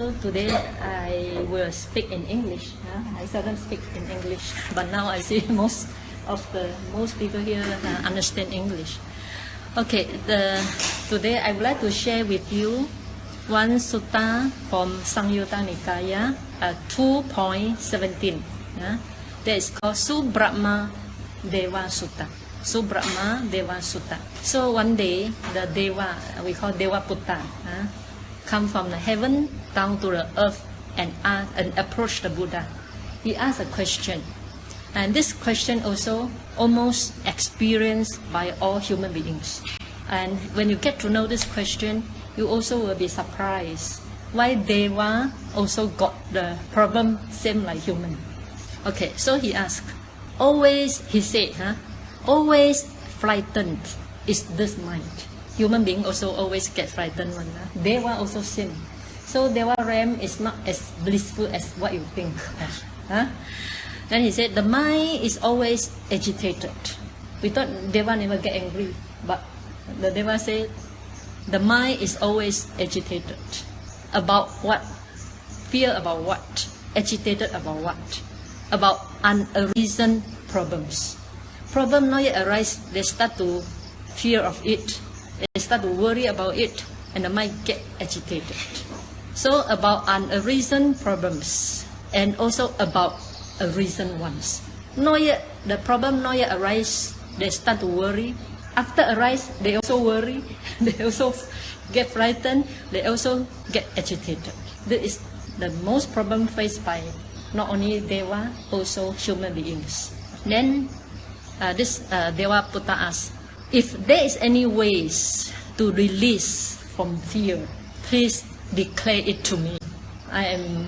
Today I will speak in English. I seldom speak in English, but now I see most people here understand English. Okay, today I would like to share with you one sutta from Samyutta Nikaya 2.17. That is called Subrahma Deva Sutta. Subrahma Deva Sutta. So one day the Deva, we call Deva Putta, come from the heaven down to the earth and approach the Buddha. He asked a question, and this question also almost experienced by all human beings. And when you get to know this question, you also will be surprised why Deva also got the problem same like human. Okay, so he asked, he said, always frightened is this mind. Human being also always get frightened. Deva also same. So Deva realm is not as blissful as what you think. Then he said, the mind is always agitated. We thought Deva never get angry, but the Deva said, the mind is always agitated. About what? Fear about what? Agitated about what? About unreasoned problems. Problem not yet arise, they start to fear of it. They start to worry about it, and the mind get agitated. So about unreasoned problems, and also about reasoned ones. Not yet, the problem not yet arise, they start to worry. After arise, they also worry. They also get frightened. They also get agitated. This is the most problem faced by not only Deva, also human beings. Then this Deva Putta asks, if there is any ways to release from fear, please declare it to me. I am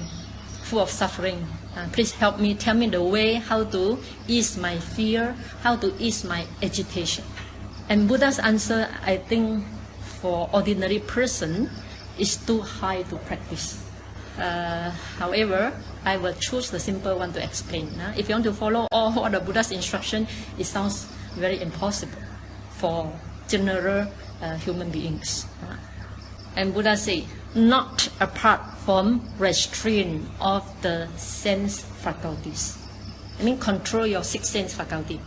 full of suffering. Please help me, tell me the way how to ease my fear, how to ease my agitation. And Buddha's answer, I think, for ordinary person is too high to practice. However, I will choose the simple one to explain. If you want to follow all the Buddha's instruction, it sounds very impossible for general human beings. And Buddha said, not apart from restraint of the sense faculties. I mean, control your six sense faculty.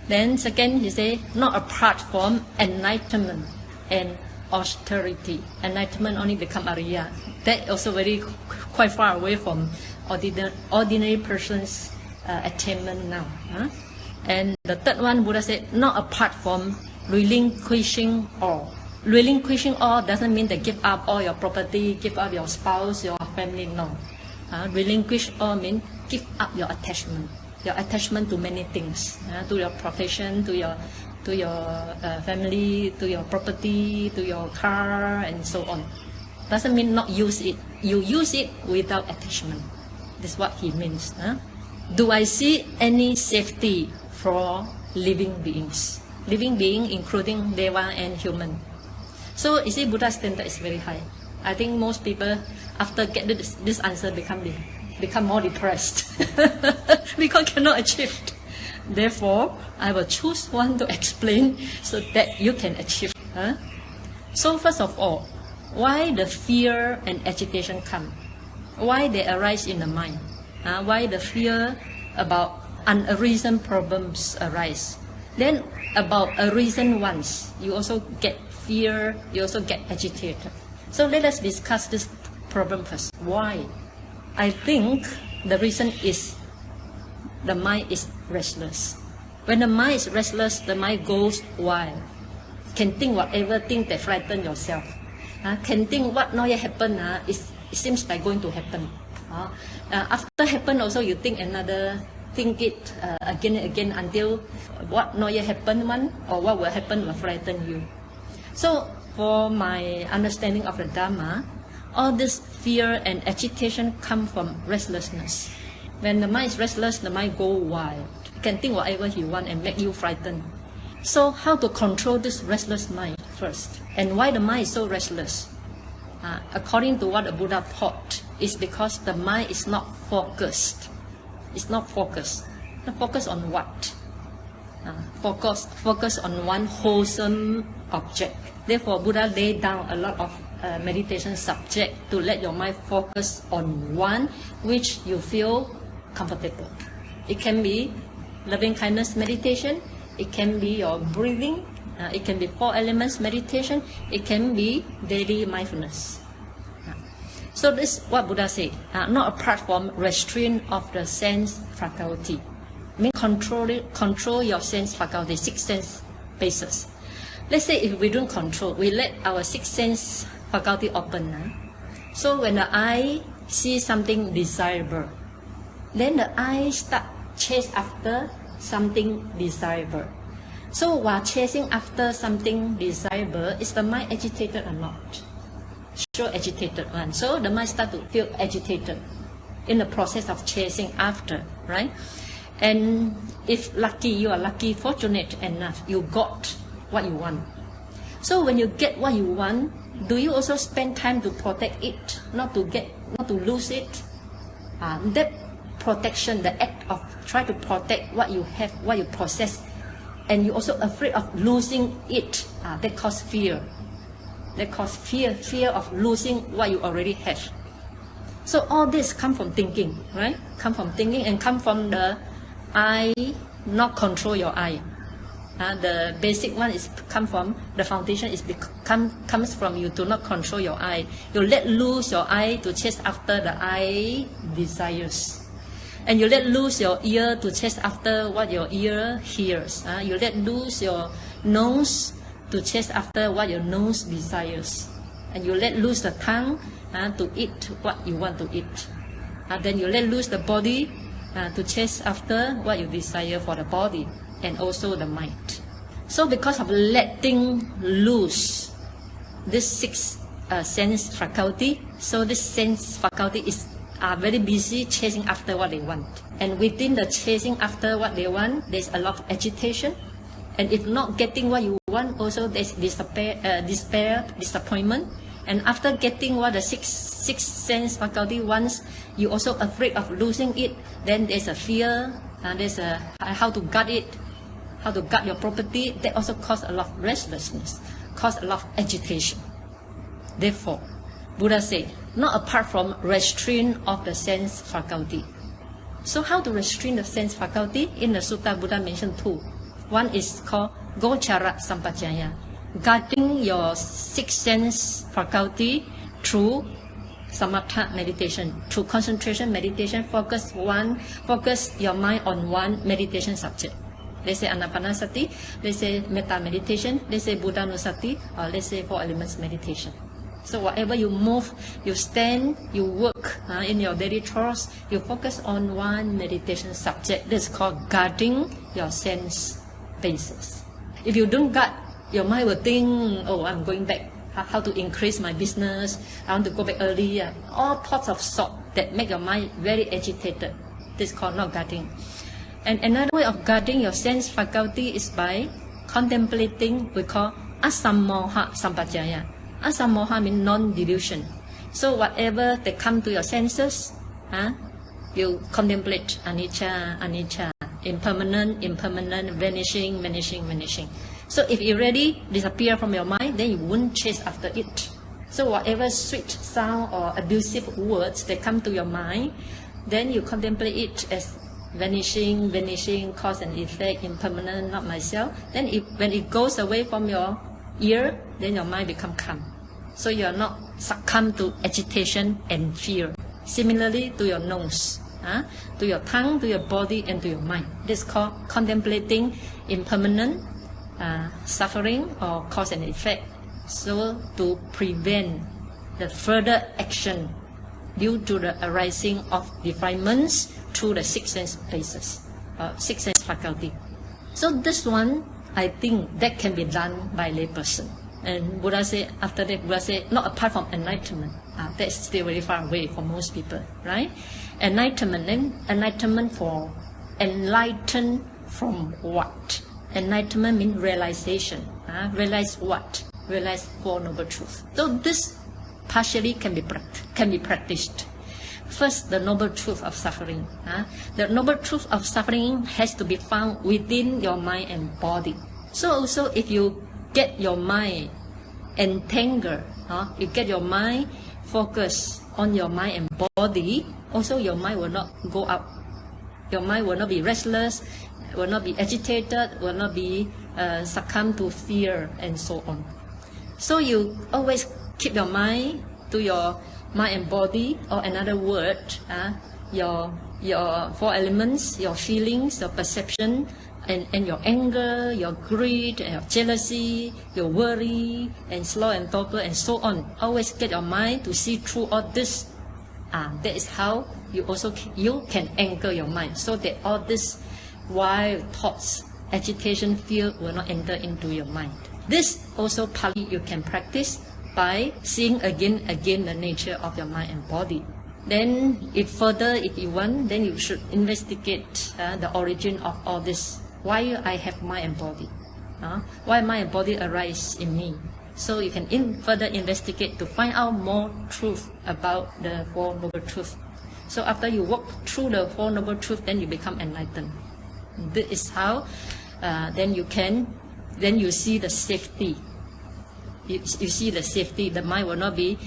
Then second, he said, not apart from enlightenment and austerity. Enlightenment only become Arya. That also quite far away from ordinary person's attainment now. And the third one, Buddha said, not apart from relinquishing all. Relinquishing all doesn't mean that give up all your property, give up your spouse, your family, no. Relinquish all means give up your attachment to many things, to your profession, to your family, to your property, to your car, and so on. Doesn't mean not use it. You use it without attachment. That's what he means. Do I see any safety for living beings? Living being including Deva and human. So you see, Buddha's standard is very high. I think most people after get this answer become more depressed because cannot achieve. Therefore, I will choose one to explain so that you can achieve. So first of all, why the fear and agitation come? Why they arise in the mind? Why the fear about unreasoned problems arise? Then about a reason ones, you also get fear, you also get agitated. So let us discuss this problem first. Why? I think the reason is the mind is restless. When the mind is restless, the mind goes wild. Can think whatever thing that frighten yourself. Can think what not yet happened, it seems like going to happen. After happen also you think it again and again until what not yet happened one or what will happen will frighten you. So for my understanding of the Dhamma, all this fear and agitation come from restlessness. When the mind is restless, the mind go wild. It can think whatever he want and make you frightened. So how to control this restless mind first? And why the mind is so restless? According to what the Buddha taught, is because the mind is not focused. It's not focused. Not focused on what? Focus on one wholesome object. Therefore, Buddha laid down a lot of meditation subject to let your mind focus on one which you feel comfortable. It can be loving kindness meditation, it can be your breathing, it can be 4 elements meditation, it can be daily mindfulness. So this is what Buddha said, not apart from restraint of the sense faculty. Mean control your sense faculty, 6 sense bases. Let's say if we don't control, we let our 6 sense faculty open. So when the eye sees something desirable, then the eye start chase after something desirable. So while chasing after something desirable, is the mind agitated or not? Sure, agitated one. So the mind start to feel agitated in the process of chasing after, right? And if lucky, you are lucky, fortunate enough, you got what you want. So when you get what you want, do you also spend time to protect it, not to lose it? That protection, the act of try to protect what you have, what you possess, and you're also afraid of losing it, that cause fear. That cause fear of losing what you already have. So all this come from thinking, right? Come from thinking and come from the eye, not control your eye. The basic one is come from, the foundation is comes from you to not control your eye. You let loose your eye to chase after the eye desires. And you let loose your ear to chase after what your ear hears. You let loose your nose to chase after what your nose desires. And you let loose the tongue to eat what you want to eat. Then you let loose the body to chase after what you desire for the body and also the mind. So because of letting loose this 6 sense faculty, so this sense faculty are very busy chasing after what they want. And within the chasing after what they want, there's a lot of agitation. And if not getting what you want, also there's despair, disappointment. And after getting what the six sense faculty wants, you're also afraid of losing it. Then there's a fear, and there's a how to guard it, how to guard your property. That also cause a lot of restlessness, cause a lot of agitation. Therefore, Buddha said, not apart from restraint of the sense faculty. So how to restrain the sense faculty? In the sutta, Buddha mentioned 2. One is called Gochara Sampajaya, guarding your 6 sense faculty through Samatha meditation, through concentration meditation. Focus your mind on one meditation subject. Let's say Anapanasati, let's say Metta meditation, let's say Buddha Nusati, or let's say 4 elements meditation. So whatever you move, you stand, you work in your daily chores, you focus on one meditation subject. This is called guarding your sense basis. If you don't guard, your mind will think, oh, I'm going back, how to increase my business, I want to go back early. All thoughts of sort that make your mind very agitated. This is called not guarding. And another way of guarding your sense faculty is by contemplating, we call asammoha sampajaya. Asammoha means non-delusion. So whatever that come to your senses, you contemplate anicca, impermanent, vanishing. So if it already disappear from your mind, then you won't chase after it. So whatever sweet sound or abusive words that come to your mind, then you contemplate it as vanishing, cause and effect, impermanent, not myself. Then when it goes away from your ear, then your mind become calm. So you are not succumb to agitation and fear. Similarly to your nose, to your tongue, to your body, and to your mind. This is called contemplating impermanent suffering or cause and effect. So to prevent the further action due to the arising of defilements through the 6 sense bases, 6 sense faculty. So this one, I think that can be done by layperson. And Buddha said, after that, Buddha said, not apart from enlightenment. That's still very far away for most people, right? Enlightenment for enlighten from what? Enlightenment means realization. Realize what? Realize 4 noble truths. So this partially can be practiced. First, the noble truth of suffering. The noble truth of suffering has to be found within your mind and body. So also if you get your mind entangle. You get your mind focused on your mind and body. Also, your mind will not go up. Your mind will not be restless, will not be agitated, will not be succumb to fear and so on. So you always keep your mind to your mind and body, or another word, your four elements, your feelings, your perception, and your anger, your greed, and your jealousy, your worry, and slow and torpor, and so on. Always get your mind to see through all this. That is how you can anchor your mind, so that all these wild thoughts, agitation, fear will not enter into your mind. This also partly you can practice by seeing again the nature of your mind and body. Then, if you want, then you should investigate the origin of all this. Why I have mind and body? Why mind and body arise in me? So you can further investigate to find out more truth about the Four Noble Truths. So after you walk through the Four Noble Truths, then you become enlightened. This is how then you see the safety. You see the safety. The mind will not be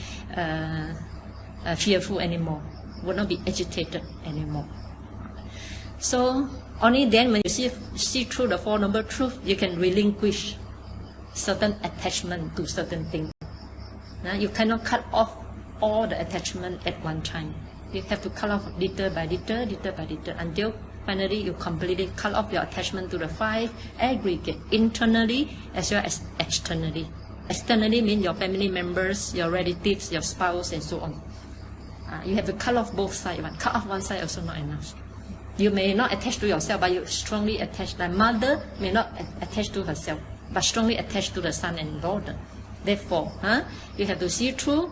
fearful anymore, will not be agitated anymore. So only then, when you see through the Four Noble Truths, you can relinquish certain attachment to certain things. You cannot cut off all the attachment at one time. You have to cut off little by little, until finally you completely cut off your attachment to the five aggregate, internally as well as externally. Externally means your family members, your relatives, your spouse, and so on. You have to cut off both sides. Cut off one side also not enough. You may not attach to yourself, but you strongly attach. Like mother may not attach to herself, but strongly attached to the son and daughter. Therefore, you have to see through,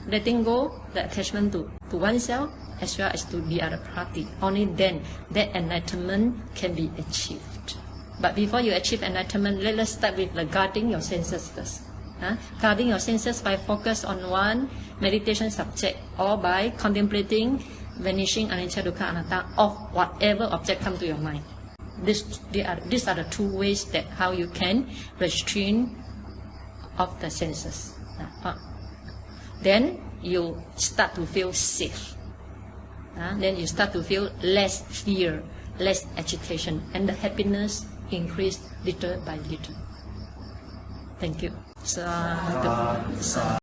letting go the attachment to oneself as well as to the other party. Only then that enlightenment can be achieved. But before you achieve enlightenment, let us start with guarding your senses first. Guarding your senses by focus on one meditation subject, or by contemplating vanishing anicca dukkha anatta of whatever object comes to your mind. These are the two ways that how you can restrain of the senses. Then you start to feel safe. Then you start to feel less fear, less agitation, and the happiness increase little by little. Thank you. Sadhu.